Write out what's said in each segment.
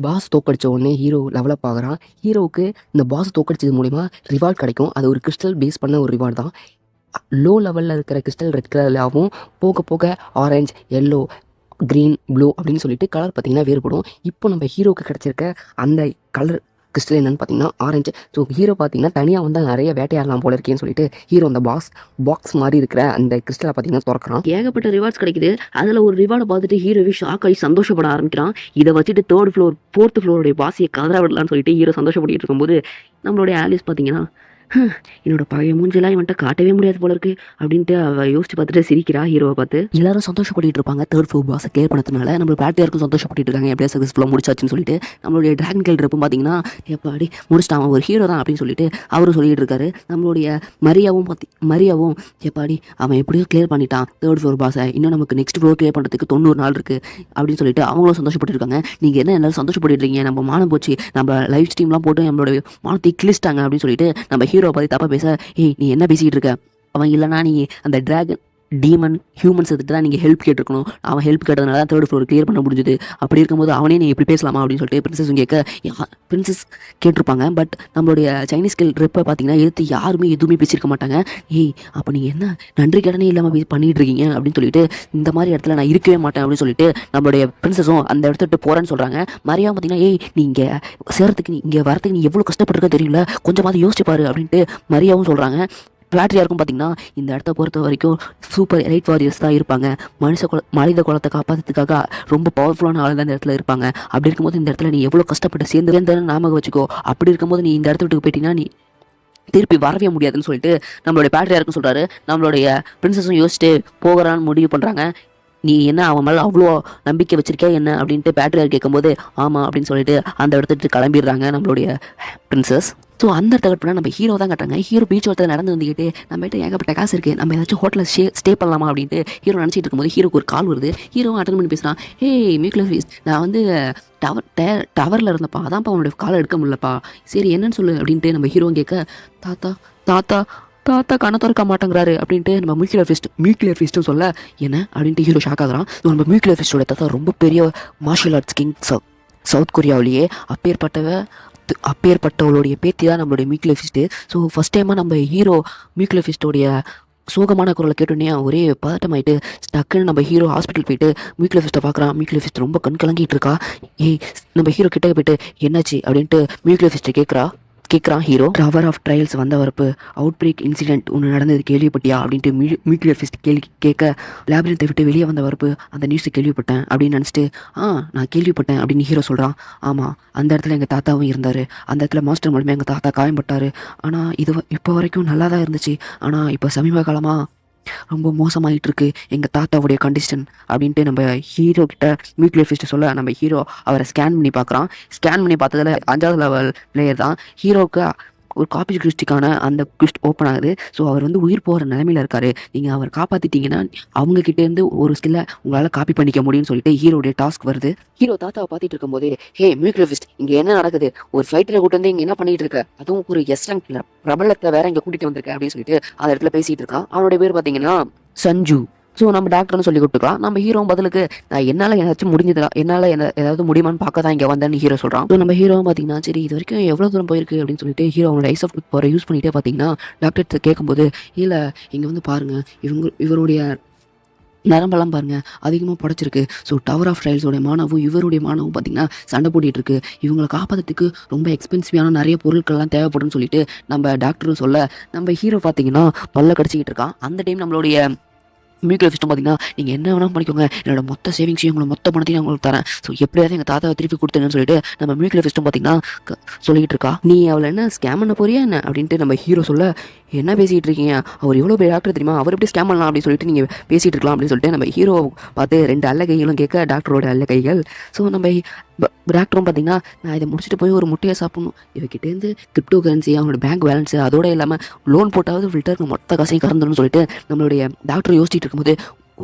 Pass தோக்கடிச்ச உடனே hero level up ஆகுறான். ஹீரோவுக்கு இந்த பாஸ் தோக்கடிச்சது மூலிமா ரிவார்ட் கிடைக்கும். அது ஒரு கிறிஸ்டல் பேஸ் பண்ண ஒரு ரிவார்ட் தான். லோ லெவலில் இருக்கிற கிறிஸ்டல் ரெட் கலர்லாகவும் போக போக ஆரஞ்ச், எல்லோ, க்ரீன், ப்ளூ அப்படின்னு சொல்லிட்டு கலர் பார்த்திங்கன்னா வேறுபடும். இப்போ நம்ம ஹீரோவுக்கு கிடச்சிருக்க அந்த கலர் கிறிஸ்டல் என்னென்னு பார்த்தீங்கன்னா ஆரஞ்சு. ஸோ ஹீரோ பார்த்தீங்கன்னா தனியாக வந்து நிறைய வேட்டையாடலாம் போல இருக்கேன்னு சொல்லிட்டு ஹீரோ அந்த பாக்ஸ் மாதிரி இருக்கிற அந்த கிறிஸ்டலை பார்த்தீங்கன்னா திறக்கிறான். ஏகப்பட்ட ரிவார்ட்ஸ் கிடைக்குது. அதில் ஒரு ரிவார்டை பார்த்துட்டு ஹீரோவே ஷாக் ஆகி சந்தோஷப்பட ஆரம்பிக்கிறான். இதை வச்சுட்டு 4th ஃப்ளோருடைய பாசியை கதற விடலான்னு சொல்லிட்டு ஹீரோ சந்தோஷப்பட்டு இருக்கும்போது நம்மளுடைய ஆலிஸ் பார்த்தீங்கன்னா என்னோட பழைய மூஞ்செல்லாம் இவன்ட்ட காட்டவே முடியாது போல இருக்கு அப்படின்ட்டு அவள் யோசிச்சு பார்த்துட்டு சிரிக்கிறா ஹீரோவை பார்த்து. எல்லாரும் சந்தோஷப்பட்டு இருப்பாங்க 3rd ஃப்ளோர் பாஸை கிளியர் பண்ணதுனால. நம்ம பேட்டியாருக்கும் சந்தோஷப்பட்டு இருக்காங்க எப்படியா சக்ஸஸ்ஃபுல்லாக முடிச்சாச்சுன்னு சொல்லிட்டு. நம்மளுடைய டிராகன் கேல் இருப்பும் பார்த்தீங்கன்னா எப்படி முடிச்சிட்டான் ஒரு ஹீரோ தான் அப்படின்னு சொல்லிட்டு அவரும் சொல்லிட்டு இருக்காரு. நம்மளுடைய மரியாவும் எப்பாடி அவன் எப்படியோ கிளியர் பண்ணிட்டான் 3rd ஃப்ளோர் பாஸை, இன்னும் நமக்கு நெக்ஸ்ட் ஃப்ளோர் கிளியர் பண்ணுறதுக்கு 90 நாள் இருக்குது அப்படின்னு சொல்லிட்டு அவங்களும் சந்தோஷப்பட்டு இருக்காங்க. நீங்கள் என்ன எல்லாரும் சந்தோஷப்பட்டு இருக்கீங்க, நம்ம மானம் போச்சு, நம்ம லைவ் ஸ்ட்ரீம்லாம் போட்டு நம்மளோட மானத்தை கிழிச்சிட்டாங்க அப்படின்னு சொல்லிட்டு நம்ம ஹீரோ பார்த்து தப்பாக பேச, ஏய் நீ என்ன பேசிக்கிட்டு இருக்க, அவன் இல்லைனா நீ அந்த டிராகன் டீமன் ஹியூமன்ஸ் எடுத்துட்டு தான் நீங்கள் ஹெல்ப் கேட்டிருக்கணும், அவன் ஹெல்ப் கேட்டதுனால தான் 3rd ஃப்ளோர் கிளியர் பண்ண முடிஞ்சுது, அப்படி இருக்கும்போது அவனே நீ எப்படி பேசலாமா அப்படின்னு சொல்லிட்டு பிரின்சஸும் கேட்க பிரின்சஸ் கேட்டிருப்பாங்க. பட் நம்மளுடைய சைனீஸ் ஸ்கில் ரெப்பை பார்த்தீங்கன்னா எடுத்து யாருமே எதுவுமே பேசியிருக்க மாட்டாங்க. ஏய் அப்போ நீங்கள் என்ன நன்றி கடனே இல்லாமல் பண்ணிகிட்டு இருக்கீங்க அப்படின்னு சொல்லிட்டு இந்த மாதிரி இடத்துல நான் இருக்கவே மாட்டேன் அப்படின்னு சொல்லிட்டு நம்மளுடைய பிரின்சஸும் அந்த இடத்துட்டு போகிறேன்னு சொல்கிறாங்க. மரியாதை பார்த்தீங்கன்னா ஏய் நீங்கள் சேர்றதுக்கு இங்கே வரத்துக்கு நீ எவ்வளோ கஷ்டப்பட்டுருக்க தெரியல, கொஞ்சமாவது யோசிச்சு பாரு அப்படின்ட்டு மரியாவும் சொல்கிறாங்க. பிளாட்ரியாருக்கும் பார்த்தீங்கன்னா இந்த இடத்த பொறுத்த வரைக்கும் சூப்பர் எலைட் வாரியர்ஸ் தான் இருப்பாங்க. மனித குலத்தை காப்பாற்றுறதுக்காக ரொம்ப பவர்ஃபுல்லான ஆள் தான் இந்த இடத்துல இருப்பாங்க. அப்படி இருக்கும்போது இந்த இடத்துல நீ எவ்வளோ கஷ்டப்பட்டு சேர்ந்து ஞாபகம் வச்சுக்கோ, அப்படி இருக்கும்போது நீ இந்த இடத்த விட்டு போயிட்டீங்கன்னா நீ திருப்பி வரவே முடியாதுன்னு சொல்லிட்டு நம்மளுடைய பேட்ரியாருக்கும் சொல்கிறாரு. நம்மளுடைய பிரின்சஸும் யோசிச்சுட்டு போகிறான்னு முடிவு பண்ணுறாங்க. நீ என்ன அவன் மேலே அவ்வளோ நம்பிக்கை வச்சிருக்கே என்ன அப்படின்ட்டு பேட்ரியார் கேட்கும்போது ஆமாம் அப்படின்னு சொல்லிட்டு அந்த இடத்துட்டு கிளம்பிடுறாங்க நம்மளுடைய பிரின்சஸ். ஸோ அந்த இடத்த கட் பண்ணால் நம்ம ஹீரோ தான் கட்டுறாங்க. ஹீரோ பீச் ஒருத்தர் நடந்து வந்துக்கிட்டு நம்மகிட்ட ஏகப்பட்ட காசு இருக்குது, நம்ம ஏதாச்சும் ஹோட்டலில் ஸ்டே பண்ணலாமா அப்படின்ட்டு ஹீரோ நினச்சிட்டு இருக்கும்போது ஹீரோக்கு ஒரு கால் வருது. ஹீரோவும் அட்டன் பண்ணி பேசுகிறான். ஹேய் மியூக்ளியர் ஃபீஸ், நான் வந்து டவரில் இருந்தப்பா, அதான்ப்பா அவனுடைய காலை எடுக்க முடியலப்பா, சரி என்னன்னு சொல்லு அப்படின்ட்டு நம்ம ஹீரோவும் கேட்க தாத்தா கண்ணை திறக்க மாட்டேங்கிறாரு அப்படின்ட்டு நம்ம மியூக்ளியர் ஃபிஸ்ட்டும் சொல்ல என்ன அப்படின்ட்டு ஹீரோ ஷாக் ஆகுறான். நம்ம மியூக்ளியர் ஃபிஸ்டோட தாத்தா ரொம்ப பெரிய மார்ஷியல் ஆர்ட்ஸ் கிங் சவுத் கொரியாவிலேயே அப்பேற்பட்டவளுடைய பேத்தி தான் நம்மளுடைய மியூக்ளியர் ஃபிஸ்ட்டு. ஸோ ஃபஸ்ட் டைமாக நம்ம ஹீரோ மியூக்ளியர் ஃபிஸ்டோடைய சோகமான குரலை கேட்டோன்னே ஒரே பதட்டமாயிட்டு டக்குன்னு நம்ம ஹீரோ ஹாஸ்பிட்டல் போயிட்டு மியூக்ளியர் ஃபிஸ்ட்டை பார்க்குறான். மியூக்ளியர் ஃபிஸ்ட் ரொம்ப கலங்கிட்டு இருக்கா. ஏய் நம்ம ஹீரோ கிட்டே போயிட்டு என்னாச்சு அப்படின்ட்டு மியூக்ளியர் ஃபிஸ்ட்டை கேட்குறான் ஹீரோ. டவர் ஆஃப் ட்ரையல்ஸ் வந்த வரப்பு அவுட் பிரேக் இன்சிடென்ட் ஒன்று நடந்தது கேள்விப்பட்டியா அப்படின்ட்டு மியூக்ளியர் ஃபிஸ்ட் கேட்க லேப்ரின்த்தை விட்டு வெளியே வந்த வரப்பு அந்த நியூஸை கேள்விப்பட்டேன் அப்படின்னு நினச்சிட்டு நான் கேள்விப்பட்டேன் அப்படின்னு ஹீரோ சொல்கிறான். ஆமாம் அந்த இடத்துல எங்கள் தாத்தாவும் இருந்தார், அந்த இடத்துல மாஸ்டர் மூலமே எங்கள் தாத்தா காயம்பட்டார். ஆனால் இப்போ வரைக்கும் நல்லா தான் இருந்துச்சு, ஆனால் இப்போ சமீப காலமாக ரொம்ப மோசமாயிட்டு இருக்கு எங்கள் தாத்தாவுடைய கண்டிஷன் அப்படின்ட்டு நம்ம ஹீரோ கிட்ட மியூக்ளியர் ஃபிஸ்ட் சொல்ல நம்ம ஹீரோ அவரை ஸ்கேன் பண்ணி பார்க்குறான். ஸ்கேன் பண்ணி பார்த்ததில் 5வது லெவல் பிளேயர் தான். ஹீரோவுக்கு ஒரு காப்பி கிறிஸ்டிக்கான அந்த கிறிஸ்ட் ஓப்பன் ஆகுது. ஸோ அவர் வந்து உயிர் போகிற நிலைமையில் இருக்கார். நீங்கள் அவர் காப்பாற்றிட்டீங்கன்னா அவங்கக்கிட்டேருந்து ஒரு ஸ்கில்லை உங்களால் காப்பி பண்ணிக்க முடியும்னு சொல்லிட்டு ஹீரோடைய டாஸ்க் வருது. ஹீரோ தாத்தாவை பார்த்துட்டு இருக்கும்போது ஹே மியூக்ளியர் ஃபிஸ்ட் இங்கே என்ன நடக்குது, ஒரு ஃபைட்டரை கூட்டு வந்து இங்கே என்ன பண்ணிட்டு இருக்க, அதுவும் ஒரு எஸ்ரங்க் பிரபலத்தை வேற இங்கே கூட்டிகிட்டு வந்திருக்க அப்படின்னு சொல்லிட்டு அந்த இடத்துல பேசிகிட்டு இருக்கான். அவனுடைய பேர் பார்த்தீங்கன்னா சஞ்சு. ஸோ நம்ம டாக்டர்னு சொல்லி கொடுத்துக்கலாம். நம்ம ஹீரோ பதிலுக்கு நான் என்னால் ஏதாச்சும் முடிஞ்சதா, என்னால் ஏதாவது முடியுமான்னு பார்க்க தான் இங்கே வந்தேன்னு ஹீரோ சொல்கிறான். ஸோ நம்ம ஹீரோவும் பார்த்தீங்கன்னா சரி இது வரைக்கும் எவ்வளோ தூரம் போயிருக்கு அப்படின்னு சொல்லிட்டு ஹீரோ அவனோட ஐஸ் ஆஃப் பவரை யூஸ் பண்ணிகிட்டே பார்த்தீங்கன்னா டாக்டர் கேட்கும்போது இல்லை இங்கே வந்து பாருங்கள் இவருடைய நரம்பெல்லாம் பாருங்கள் அதிகமாக படைச்சிருக்கு. ஸோ டவர் ஆஃப் ட்ரையல்ஸோடைய மானவும் இவருடைய மானவும் பார்த்திங்கன்னா சண்டை போட்டிகிட்டு இருக்கு. இவங்களை காப்பாற்றுறதுக்கு ரொம்ப எக்ஸ்பென்சிவான நிறைய பொருட்கள்லாம் தேவைப்படும்னு சொல்லிட்டு நம்ம டாக்டரும் சொல்ல நம்ம ஹீரோ பார்த்திங்கன்னா பல்ல கடிச்சிக்கிட்டு இருக்கான். அந்த டைம் நம்மளுடைய மியூக்ளியர் ஃபிஸ்ட்டும் பார்த்தீங்கன்னா நீங்கள் என்ன வேணால் பண்ணிக்கோங்க, என்னோட மொத்த சேவிங்ஸையும் உங்களை மொத்த பணத்தையும் நான் உங்களுக்கு தரேன், ஸோ எப்படியாவது எங்கள் தாத்தாவை திருப்பி கொடுத்துருன்னு சொல்லிட்டு நம்ம மியூக்ளியர் ஃபிஸ்ட்டும் பார்த்தீங்கன்னா சொல்லிகிட்டு இருக்கா. நீ அவளை என்ன ஸ்கேம் பண்ண போறியா என்ன அப்படின்ட்டு நம்ம ஹீரோ சொல்ல என்ன பேசிகிட்டு இருக்கீங்க, அவர் எவ்வளோ பெரிய டாக்டர் தெரியுமா, அவர் எப்படி ஸ்கேம் பண்ணலாம் அப்படின்னு சொல்லிட்டு நீங்கள் பேசிகிட்டு இருக்கலாம் அப்படின்னு சொல்லிட்டு நம்ம ஹீரோ பார்த்து 2 அல்ல கைகளும் கேட்க டாக்டரோட அல்ல கைகள். ஸோ நம்ம டாக்டரும் பார்த்தீங்கன்னா நான் இதை முடிச்சுட்டு போய் ஒரு முட்டையை சாப்பிடணும், இவக்கிட்டேருந்து கிரிப்டோ கரன்சி அவனோட பேங்க் பேலன்ஸு அதோட இல்லாமல் லோன் போட்டாவது ஃபில்டருக்கு மொத்த காசையும் கறந்துடும் சொல்லிட்டு நம்மளுடைய டாக்டர் யோசிச்சுட்டு இருக்கும்போது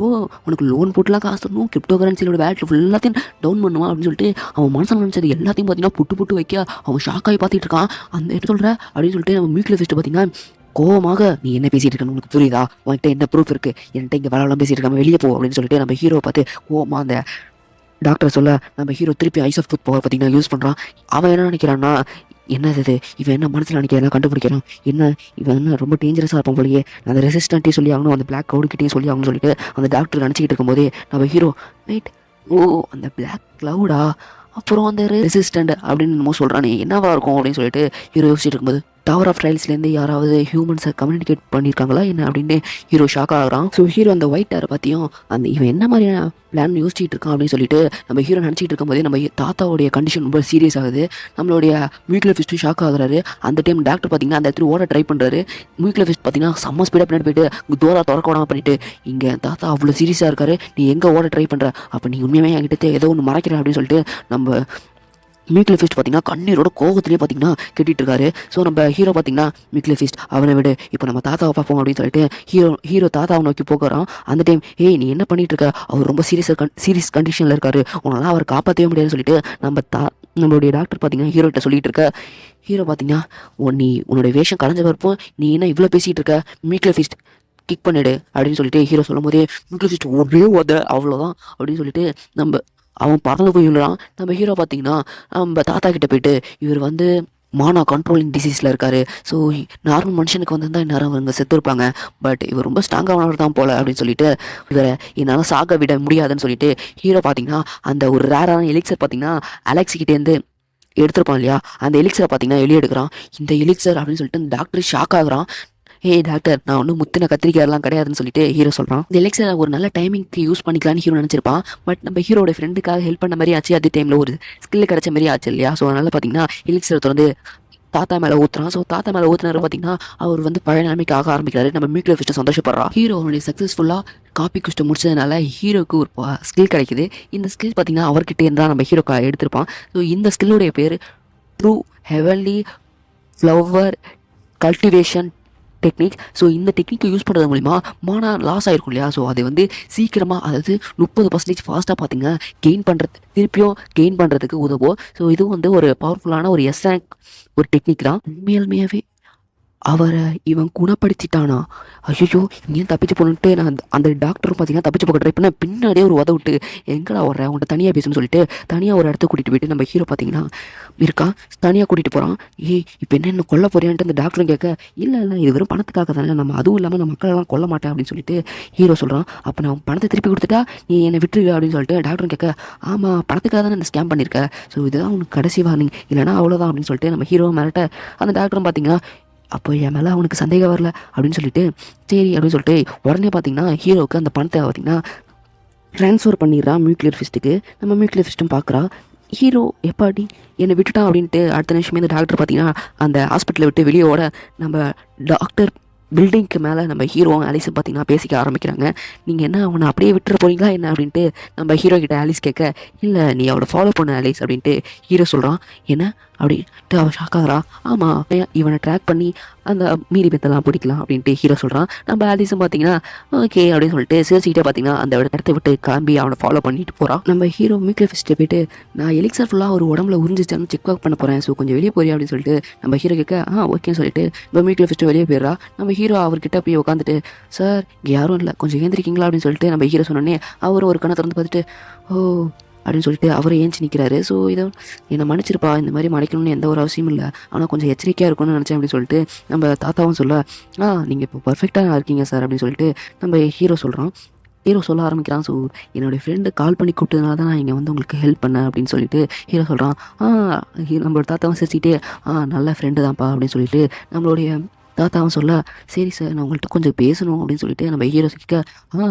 உனக்கு லோன் போட்டுலாம் காசு தரணும், கிரிப்டோ கரன்சியோட வேல்யூ ஃபுல்லாத்தையும் டவுன் பண்ணுவான் அப்படின்னு சொல்லிட்டு அவன் மனசில் நினச்சது எல்லாத்தையும் பார்த்தீங்கன்னா புட்டு வைக்க அவன் ஷாக்காகி பார்த்துட்டு இருக்கான். அந்த என்ன சொல்கிற அப்படின்னு சொல்லிட்டு நம்ம மியூக்ளியர் ஃபிஸ்ட் பார்த்தீங்கன்னா கோவமாக நீ என்ன பேசிகிட்டு இருக்கணும் உனக்கு புரியுதா, உன்கிட்ட என்ன ப்ரூஃப் இருக்குது, என்கிட்ட இங்கே வேலைலாம் பேசிகிட்டு இருக்காம வெளியே போ அப்படின்னு சொல்லிட்டு நம்ம ஹீரோ பார்த்து கோவமாக அந்த டாக்டர் சொல்ல நம்ம ஹீரோ திருப்பி ஐஸ் ஆஃப் டூத் பவர் பார்த்தீங்கன்னா யூஸ் பண்ணுறான். அவன் என்ன நினைக்கிறான்னா, என்னது இது, இவன் என்ன மனசில் நினைக்கிறதெல்லாம் கண்டுபிடிக்கிறான், என்ன இவன் என்ன ரொம்ப டேஞ்சரஸாக இருப்பான் போலயே, அந்த ரெசிஸ்டன்ட்டே சொல்லி ஆகணும், அந்த பிளாக் க்ளவுடுக்கிட்டே சொல்லி ஆகணும்னு சொல்லிட்டு அந்த டாக்டர் நினச்சிக்கிட்டு இருக்கும்போதே நம்ம ஹீரோ வெயிட், ஓ அந்த பிளாக் க்ளவுடா, அப்புறம் அந்த ரெசிஸ்டண்ட் அப்படின்னு என்னமோ சொல்கிறானே, என்னவா இருக்கும் அப்படின்னு சொல்லிட்டு ஹீரோ யோசிச்சுட்டு இருக்கும்போது டவர் ஆஃப் ட்ரையல்ஸ்லேருந்து யாராவது ஹியூமன்ஸை கம்யூனிகேட் பண்ணியிருக்காங்களா என்ன அப்படின்னு ஹீரோ ஷாக் ஆகிறான். ஸோ ஹீரோ அந்த ஒயிட் டேரை பற்றியும் அந்த இவன் என்ன மாதிரியான பிளான் யோசிச்சுட்டு இருக்கான் அப்படின்னு சொல்லிட்டு நம்ம ஹீரோ நினச்சிட்டு இருக்கும்போதே நம்ம தாத்தாவுடைய கண்டிஷன் ரொம்ப சீரியஸ் ஆகுது. நம்மளுடைய மியூக்ளியர் ஃபிஸ்ட்டு ஷாக் ஆகுறாரு. அந்த டைம் டாக்டர் பார்த்தீங்கன்னா அந்த இடத்துல ஓட ட்ரை பண்ணுறாரு. மியூக்ளியர் ஃபிஸ்ட் பார்த்தீங்கன்னா செம்ம ஸ்பீடாக பின்னாடி போயிட்டு டோரா திறக்க விடாமல் பண்ணிட்டு, இங்கே தாத்தா அவ்வளோ சீரியஸாக இருக்காரு, நீ எங்கே ஓட ட்ரை பண்ணுற, அப்போ நீ உண்மையுமே என்கிட்ட ஏதோ ஒன்று மறைக்கிற அப்படின்னு சொல்லிட்டு நம்ம மியூக்ளியர் ஃபிஸ்ட் பார்த்தீங்கன்னா கண்ணீரோட கோவத்திலே பார்த்தீங்கன்னா கட்டிட்டு இருக்காரு. ஸோ நம்ம ஹீரோ பார்த்தீங்கன்னா மியூக்ளியர் ஃபிஸ்ட் அவனை விடு, இப்போ நம்ம தாத்தாவை பார்ப்போம் அப்படின்னு சொல்லிட்டு ஹீரோ தாத்தாவை நோக்கி போகிறான். அந்த டைம் ஏய் நீ என்ன பண்ணிட்டு இருக்க, அவர் ரொம்ப சீரியஸ் கண்டிஷனில் இருக்காரு, உன்னால அவர் காப்பாற்றவே முடியாதுன்னு சொல்லிட்டு நம்மளுடைய டாக்டர் பார்த்தீங்கன்னா ஹீரோகிட்ட சொல்லிட்டு இருக்க. ஹீரோ பார்த்தீங்கன்னா நீ உன்னுடைய வேஷம் கலைஞ்ச வரப்போ நீ என்ன இவ்வளோ பேசிகிட்டு இருக்க, மியூக்ளியர் ஃபிஸ்ட் கிக் பண்ணிடு அப்படின்னு சொல்லிட்டு ஹீரோ சொல்லும் போதே மியூக்ளியர் ஃபிஸ்ட் ஒரே அவ்வளோதான் அப்படின்னு சொல்லிட்டு அவன் பறந்து போய் விழுறான். நம்ம ஹீரோ பார்த்தீங்கன்னா நம்ம தாத்தா கிட்ட போயிட்டு, இவர் வந்து மானா கண்ட்ரோலிங் டிசீஸில் இருக்காரு, ஸோ நார்மல் மனுஷனுக்கு வந்திருந்தால் இந்நேரம் அவங்க செத்து இருப்பாங்க, பட் இவர் ரொம்ப ஸ்ட்ராங்கானவர் தான் போல அப்படின்னு சொல்லிட்டு இவரை என்னால் சாக விட முடியாதுன்னு சொல்லிட்டு ஹீரோ பார்த்தீங்கன்னா அந்த ஒரு ரேரான எலிக்சர் பார்த்தீங்கன்னா அலெக்ஸிக்கிட்டேருந்து எடுத்துருப்பான் இல்லையா, அந்த எலிக்சரை பார்த்தீங்கன்னா வெளியே எடுக்கிறான். இந்த எலிக்சர் அப்படின்னு சொல்லிட்டு அந்த டாக்டர் ஷாக் ஆகுறான். ஏய் டாக்டர், நான் ஒன்றும் முத்தின கத்திரிக்காயெல்லாம் கிடையாதுன்னு சொல்லிட்டு ஹீரோ சொல்கிறான். இந்த எலெக்சரை ஒரு நல்ல டைமிங்க்கு யூஸ் பண்ணிக்கலான்னு ஹீரோ நினச்சிருப்பான். பட் நம்ம ஹீரோட ஃப்ரெண்டுக்காக ஹெல்ப் பண்ண மாதிரி ஆச்சு, அதே டைமில் ஒரு ஸ்கில் கிடைச்ச மாதிரி ஆச்சு இல்லையா. ஸோ அதனால் பார்த்தீங்கன்னா எலெக்சரை தொடர்ந்து தாத்தா மேலே ஊற்றுறான். ஸோ தாத்தா மேலே ஊற்றுனாரு பார்த்தீங்கன்னா அவர் வந்து பழைய நிலைமைக்கு ஆக ஆரம்பிக்கிறாரு. நம்ம மியூக்ளியர் ஃபிஸ்ட்டை சந்தோஷப்படுறான். ஹீரோ அவனுடைய சக்ஸஸ்ஃபுல்லாக காப்பி குஸ்ட்டை முடிச்சதுனால ஹீரோக்கு ஒரு ஸ்கில் கிடைக்குது. இந்த ஸ்கில் பார்த்தீங்கன்னா அவர்கிட்ட இருந்தால் நம்ம ஹீரோ எடுத்திருப்பான். ஸோ இந்த ஸ்கில்லுடைய பேர் true heavenly flower cultivation technique. So இந்த டெக்னிக்கை யூஸ் பண்ணுறது மூலிமா மானா லாஸ் ஆகிருக்கும் இல்லையா, ஸோ அதை வந்து சீக்கிரமாக, அதாவது 30% ஃபாஸ்ட்டாக பார்த்தீங்கன்னா திருப்பியும் கெயின் பண்ணுறதுக்கு உதவும். ஸோ இதுவும் வந்து ஒரு பவர்ஃபுல்லான ஒரு ஒரு டெக்னிக் தான். உண்மையாலுமையாகவே அவரை இவன் குணப்படுத்திட்டானா, ஐயோ இங்கேயும் தப்பிச்சு போகணுன்ட்டு நான் அந்த டாக்டரும் பார்த்தீங்கன்னா தப்பிச்சு போக ட்ரை பண்ண பின்னாடியே ஒரு உத விட்டு எங்கடா வர்ற, உன்ட்ட தனியாக பேசணும்னு சொல்லிட்டு தனியாக ஒரு இடத்துக்கு கூட்டிகிட்டு போயிட்டு நம்ம ஹீரோ பார்த்தீங்கன்னா இருக்கான், தனியாக கூட்டிகிட்டு போகிறான். இப்போ என்ன கொல்ல போறியான்ட்டு அந்த டாக்டரும் கேட்க, இல்லை இது வெறும் பணத்துக்காக தானே, நம்ம அதுவும் இல்லாமல் நம்ம மக்களெல்லாம் கொல்ல மாட்டேன் அப்படின்னு சொல்லிட்டு ஹீரோ சொல்கிறான். அப்போ நான் பணத்தை திருப்பி கொடுத்துட்டா நீ என்னை விட்டுருவே அப்படின்னு சொல்லிட்டு டாக்டரும் கேட்க, ஆமாம் பணத்துக்காக தானே இந்த ஸ்கேம் பண்ணியிருக்க, ஸோ இதுதான் உனக்கு கடைசி வார்னிங், இல்லைனா அவ்வளோதான் அப்படின்னு சொல்லிட்டு நம்ம ஹீரோ மேலே அந்த டாக்டரும் பார்த்தீங்கன்னா அப்போ என் மேலே அவனுக்கு சந்தேகம் வரல அப்படின்னு சொல்லிட்டு சரி அப்படின்னு சொல்லிட்டு உடனே பார்த்தீங்கன்னா ஹீரோவுக்கு அந்த பணத்தை பார்த்தீங்கன்னா ட்ரான்ஸ்ஃபர் பண்ணிடுறான் மியூக்ளியர் ஃபிஸ்ட்டுக்கு. நம்ம மியூக்ளியர் ஃபிஸ்ட்டும் பார்க்குறா. ஹீரோ எப்பாடி என்னை விட்டுட்டான் அப்படின்ட்டு அடுத்த நிமிஷமே இந்த டாக்டர் பார்த்தீங்கன்னா அந்த ஹாஸ்பிட்டலை விட்டு வெளியே ஓட நம்ம டாக்டர் பில்டிங்க்கு மேலே நம்ம ஹீரோவும் ஆலிஸும் பார்த்தீங்கன்னா பேசிக்க ஆரம்பிக்கிறாங்க. நீங்கள் என்ன அவனை அப்படியே விட்டுற போறீங்களா என்ன அப்படின்ட்டு நம்ம ஹீரோ கிட்ட ஆலிஸ் கேட்க, இல்லை நீ அவளை ஃபாலோ பண்ண ஆலிஸ் அப்படின்ட்டு ஹீரோ சொல்கிறான். என்ன அப்படின்ட்டு அவன் ஷாக் ஆகிறா. ஆமாம் இவனை ட்ராக் பண்ணி அந்த மீறி பெத்தெல்லாம் பிடிக்கலாம் அப்படின்ட்டு ஹீரோ சொல்கிறான். நம்ம ஆலிஸும் பார்த்தீங்கன்னா ஓகே அப்படின்னு சொல்லிட்டு சிரிச்சுக்கிட்டே பார்த்தீங்கன்னா அந்த இடத்த விட்டு கிளம்பி அவனை ஃபாலோ பண்ணிட்டு போகிறான். நம்ம ஹீரோ மியூக்ளியர் ஃபிஸ்ட்டை போயிட்டு நான் எலிக்சர் ஃபுல்லாக ஒரு உடம்புல உறிஞ்சிச்சான்னு செக் ஒர்க் பண்ண போகிறேன், ஸோ கொஞ்சம் வெளியே போறியா அப்படின்னு சொல்லிட்டு நம்ம ஹீரோ கேட்க ஓகேன்னு சொல்லிட்டு நம்ம மியூக்ளியர் ஃபிஸ்ட்டு வெளியே போயிடுறா. நம்ம ஹீரோ அவர்கிட்ட போய் உட்காந்துட்டு, சார் இங்கே யாரும் இல்லை கொஞ்சம் ஏந்திரிக்கிங்களா அப்படின்னு சொல்லிட்டு நம்ம ஹீரோ சொன்னோடனே அவர் ஒரு கண்ணை திறந்து பார்த்துட்டு ஓ அப்படின்னு சொல்லிட்டு அவரை ஏஞ்சி நிற்கிறாரு. ஸோ இதை என்னை மன்னிச்சிருப்பா, இந்த மாதிரி மறைக்கணும்னு எந்த ஒரு அவசியமும் இல்லை, ஆனால் கொஞ்சம் எச்சரிக்கையாக இருக்கணும்னு நினச்சேன் அப்படின்னு சொல்லிட்டு நம்ம தாத்தாவும் சொல்ல, நீங்கள் இப்போ பர்ஃபெக்டாக இருக்கீங்க சார் அப்படின்னு சொல்லிட்டு நம்ம ஹீரோ சொல்கிறான். ஹீரோ சொல்ல ஆரம்பிக்கிறான். ஸோ என்னுடைய ஃப்ரெண்டு கால் பண்ணி கூப்பிட்டதுனால தான் நான் இங்கே வந்து உங்களுக்கு ஹெல்ப் பண்ணேன் அப்படின்னு சொல்லிட்டு ஹீரோ சொல்கிறான். நம்மளோட தாத்தாவும் சிரிச்சிக்கிட்டே நல்ல ஃப்ரெண்டு தான்ப்பா அப்படின்னு சொல்லிட்டு நம்மளுடைய தாத்தாவும் சொல்ல, சரி சார் நான் உங்கள்கிட்ட கொஞ்சம் பேசணும் அப்படின்னு சொல்லிட்டு நம்ம ஹீரோ கேட்க,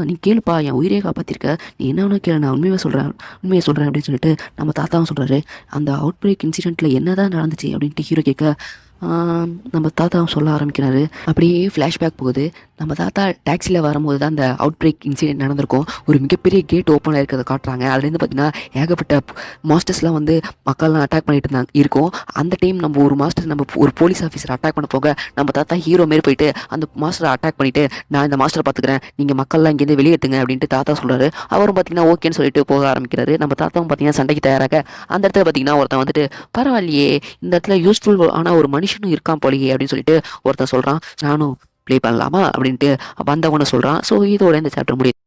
நீ கேளுப்பா என் உயிரே காப்பாற்றிருக்க, நீ என்ன வேணா கேளு, நான் உண்மையை சொல்கிறேன் அப்படின்னு சொல்லிட்டு நம்ம தாத்தாவும் சொல்கிறாரு. அந்த அவுட் பிரேக் இன்சிடெண்ட்டில் என்ன தான் நடந்துச்சு அப்படின்ட்டு ஹீரோ கேட்க நம்ம தாத்தாவும் சொல்ல ஆரம்பிக்கிறாரு. அப்படியே ஃப்ளாஷ்பேக் போகுது. நம்ம தாத்தா டாக்ஸியில் வரும்போது தான் அந்த அவுட் பிரேக் இன்சிடென்ட் நடந்திருக்கும். ஒரு மிகப்பெரிய கேட் ஓப்பனாக இருக்கிறத காட்டுறாங்க. அதுலேருந்து பார்த்தீங்கன்னா ஏகப்பட்ட மாஸ்டர்ஸ்லாம் வந்து மக்கள்லாம் அட்டாக் பண்ணிட்டு இருக்கும். அந்த டைம் நம்ம ஒரு போலீஸ் ஆஃபீஸர் அட்டாக் பண்ண போக நம்ம தாத்தா ஹீரோ மாரி போயிட்டு அந்த மாஸ்டரை அட்டாக் பண்ணிவிட்டு, நான் இந்த மாஸ்டரை பார்த்துக்கிறேன், நீங்கள் மக்கள்லாம் இங்கேருந்து வெளியேற்றுங்க அப்படின்ட்டு தாத்தா சொல்கிறாரு. அவரும் பார்த்தீங்கன்னா ஓகேன்னு சொல்லிட்டு போக ஆரம்பிக்கிறாரு. நம்ம தாத்தாவும் பார்த்தீங்கன்னா சண்டைக்கு தயாராக அந்த இடத்துல பார்த்தீங்கன்னா ஒருத்தன் வந்துட்டு, பரவாயில்லையே இந்த இடத்துல யூஸ்ஃபுல் ஆனால் ஒரு மனுஷனும் இருக்கான் போலியே அப்படின்னு சொல்லிட்டு ஒருத்தன் சொல்கிறான். நானும் ப்ளே பண்ணலாமா அப்படின்ட்டு வந்தவனை சொல்கிறான். ஸோ இதோட இந்த சாப்டர் முடியுது.